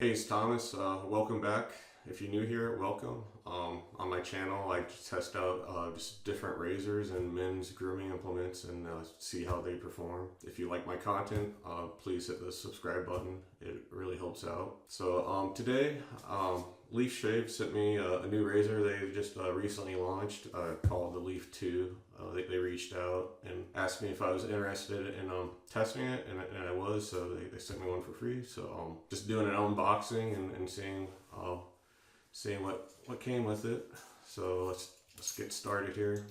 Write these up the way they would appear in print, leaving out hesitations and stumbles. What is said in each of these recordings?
Hey, it's Thomas. Welcome back. If you're new here, welcome. On my channel, I test out just different razors and men's grooming implements and see how they perform. If you like my content, please hit the subscribe button. It really helps out. So today, Leaf Shave sent me a new razor they just recently launched called the Leaf 2. They reached out and asked me if I was interested in testing it, and I was, so they sent me one for free. So just doing an unboxing and seeing what came with it. So let's get started here.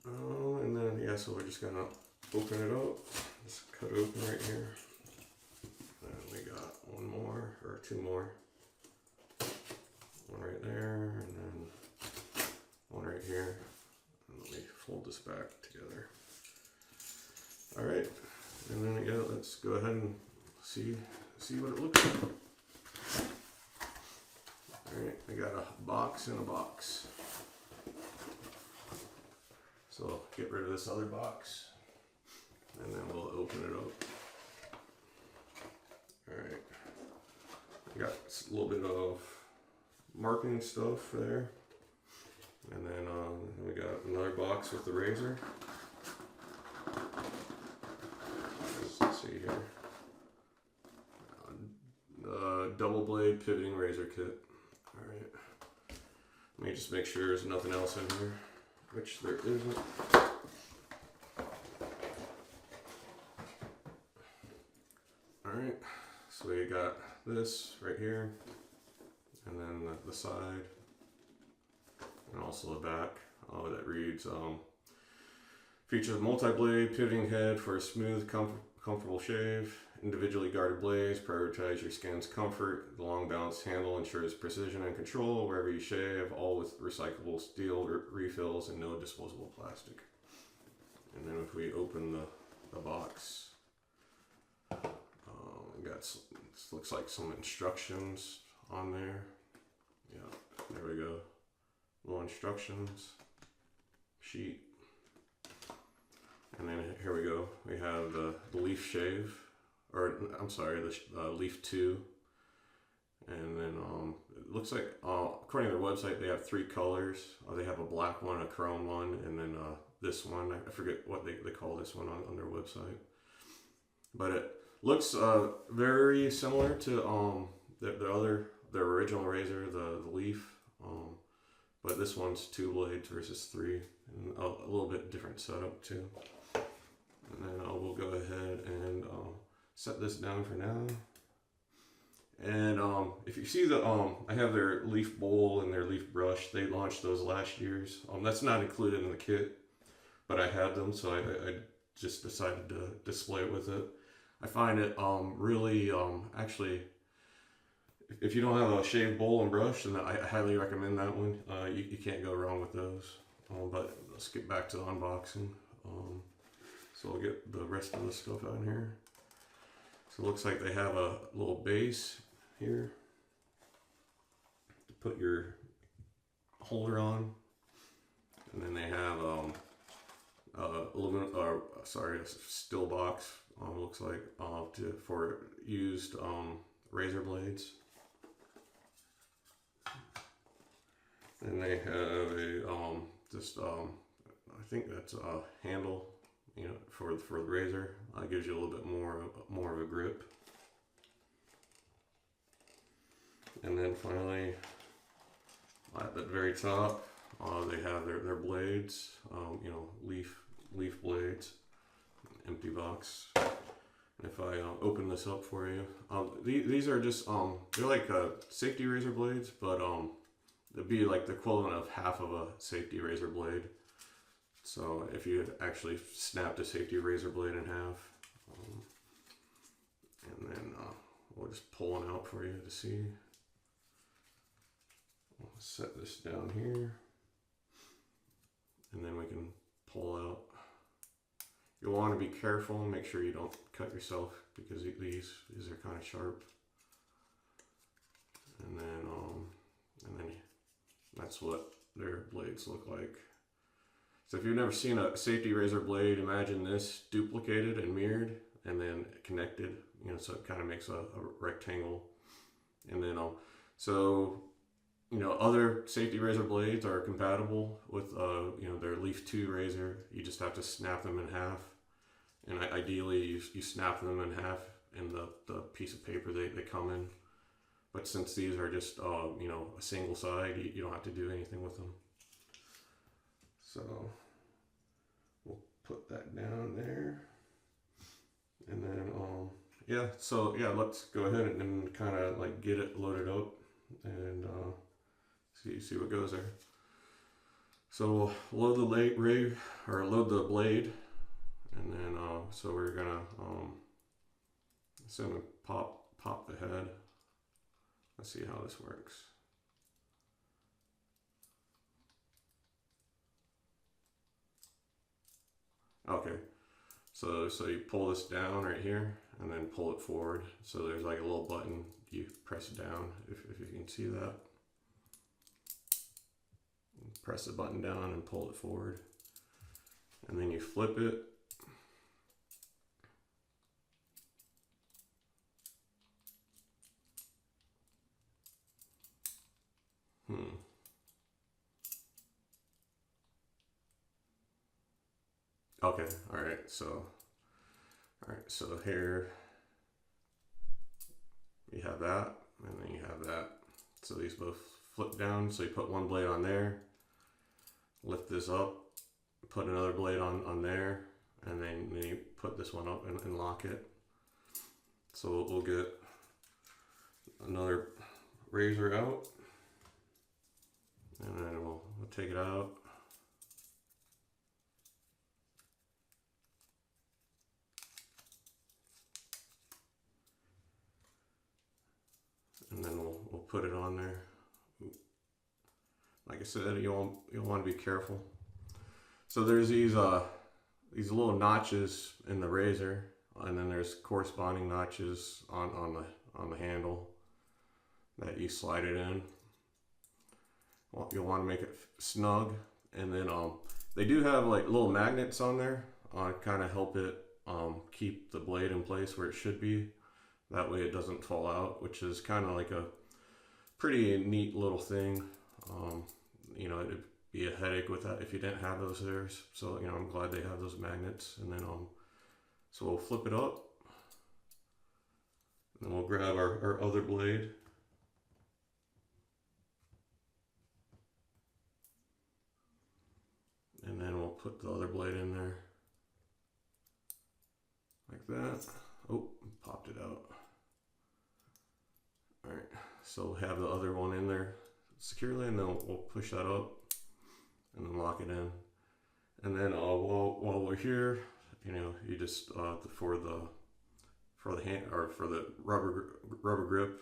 And then yeah, so we're just gonna open it up. Just cut it open right here. And we got one more or two more. One right there, and then one right here. And let me fold this back together. All right, and then yeah, let's go ahead and see what it looks like. Alright, I got a box in a box. So get rid of this other box and then we'll open it up. Alright, I got a little bit of marking stuff there. And then we got another box with the razor. Let's see here. Double blade pivoting razor kit. Alright. Let me just make sure there's nothing else in here, which there isn't. Alright, so we got this right here, and then the side, and also the back. That reads, features multi-blade pivoting head for a smooth, comfortable shave. Individually guarded blades prioritize your skin's comfort. The long balanced handle ensures precision and control wherever you shave, all with recyclable steel refills and no disposable plastic. And then if we open the box, we got this looks like some instructions on there. Yeah, there we go. Little instructions sheet. And then here we go. We have the Leaf Shave. Or I'm sorry, the Leaf 2, and then it looks like according to their website they have three colors. They have a black one, a chrome one, and then this one. I forget what they call this one on their website, but it looks very similar to the original razor, the Leaf, but this one's 2 blades versus 3, and a little bit different setup too. And then we'll go ahead and set this down for now. And if you see I have their leaf bowl and their leaf brush. They launched those last year's. That's not included in the kit, but I had them, so I just decided to display it with it. I find it really, actually, if you don't have a shaved bowl and brush, then I highly recommend that one. You can't go wrong with those. But let's get back to the unboxing. So I'll get the rest of the stuff out here. So it looks like they have a little base here to put your holder on, and then they have a steel box. Looks like for used razor blades. And they have a I think that's a handle, for the razor. Gives you a little bit more of a grip. And then finally, at the very top, they have their blades. Leaf blades. Empty box. And if I open this up for you, these are just they're like safety razor blades, but they'd be like the equivalent of half of a safety razor blade. So if you actually snapped a safety razor blade in half, and then we'll just pull one out for you to see. We'll set this down here, and then we can pull out. You'll want to be careful and make sure you don't cut yourself, because these are kind of sharp. And then that's what their blades look like. So if you've never seen a safety razor blade, imagine this duplicated and mirrored, and then connected, you know, so it kind of makes a rectangle. And then so you know, other safety razor blades are compatible with you know, their Leaf 2 razor. You just have to snap them in half, and ideally you snap them in half in the piece of paper they come in. But since these are just you know, a single side, you don't have to do anything with them. So we'll put that down there, and then yeah. So yeah, let's go ahead and kind of like get it loaded up and see what goes there. So we'll load load the blade, and then so we're gonna pop the head. Let's see how this works. Okay, so you pull this down right here and then pull it forward. So there's like a little button, you press it down if you can see that. Press the button down and pull it forward, and then you flip it. Okay, all right, so here you have that, and then you have that. So these both flip down, so you put one blade on there, lift this up, put another blade on there, and then you put this one up and lock it. So we'll get another razor out, and then we'll take it out. And then we'll put it on there. Like I said, you'll want to be careful. So there's these little notches in the razor, and then there's corresponding notches on the handle that you slide it in. Well, you'll want to make it snug, and then they do have like little magnets on there, kind of help it keep the blade in place where it should be. That way it doesn't fall out, which is kind of like a pretty neat little thing. You know, it'd be a headache with that if you didn't have those there. So, you know, I'm glad they have those magnets. And then, so we'll flip it up, and then we'll grab our other blade. And then we'll put the other blade in there, like that. Oh, popped it out. All right, so we'll have the other one in there securely, and then we'll push that up and then lock it in. And then while we're here, you know, you just for the hand, or for the rubber grip,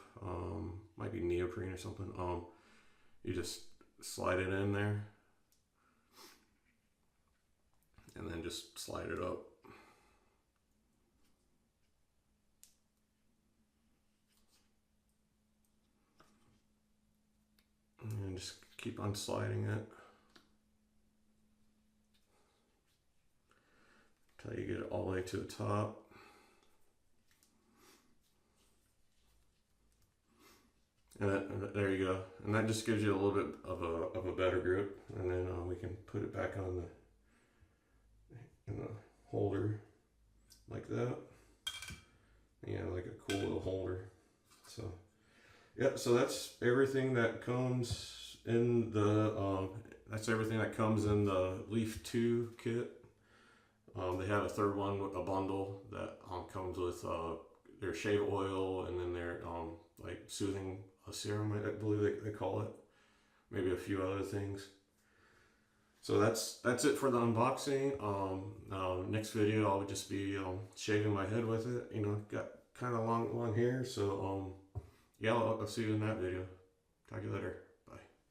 might be neoprene or something. You just slide it in there, and then just slide it up. And just keep on sliding it until you get it all the way to the top. And there you go. And that just gives you a little bit of a better grip. And then we can put it back on in the holder like that. Yeah, like a cool little holder. So yeah, so that's everything that comes in the Leaf 2 kit. They have a third one, a bundle that comes with their shave oil, and then their like soothing serum, I believe they call it. Maybe a few other things. So that's it for the unboxing. Next video I'll just be shaving my head with it. You know, got kind of long hair, so yeah, I'll see you in that video. Talk to you later.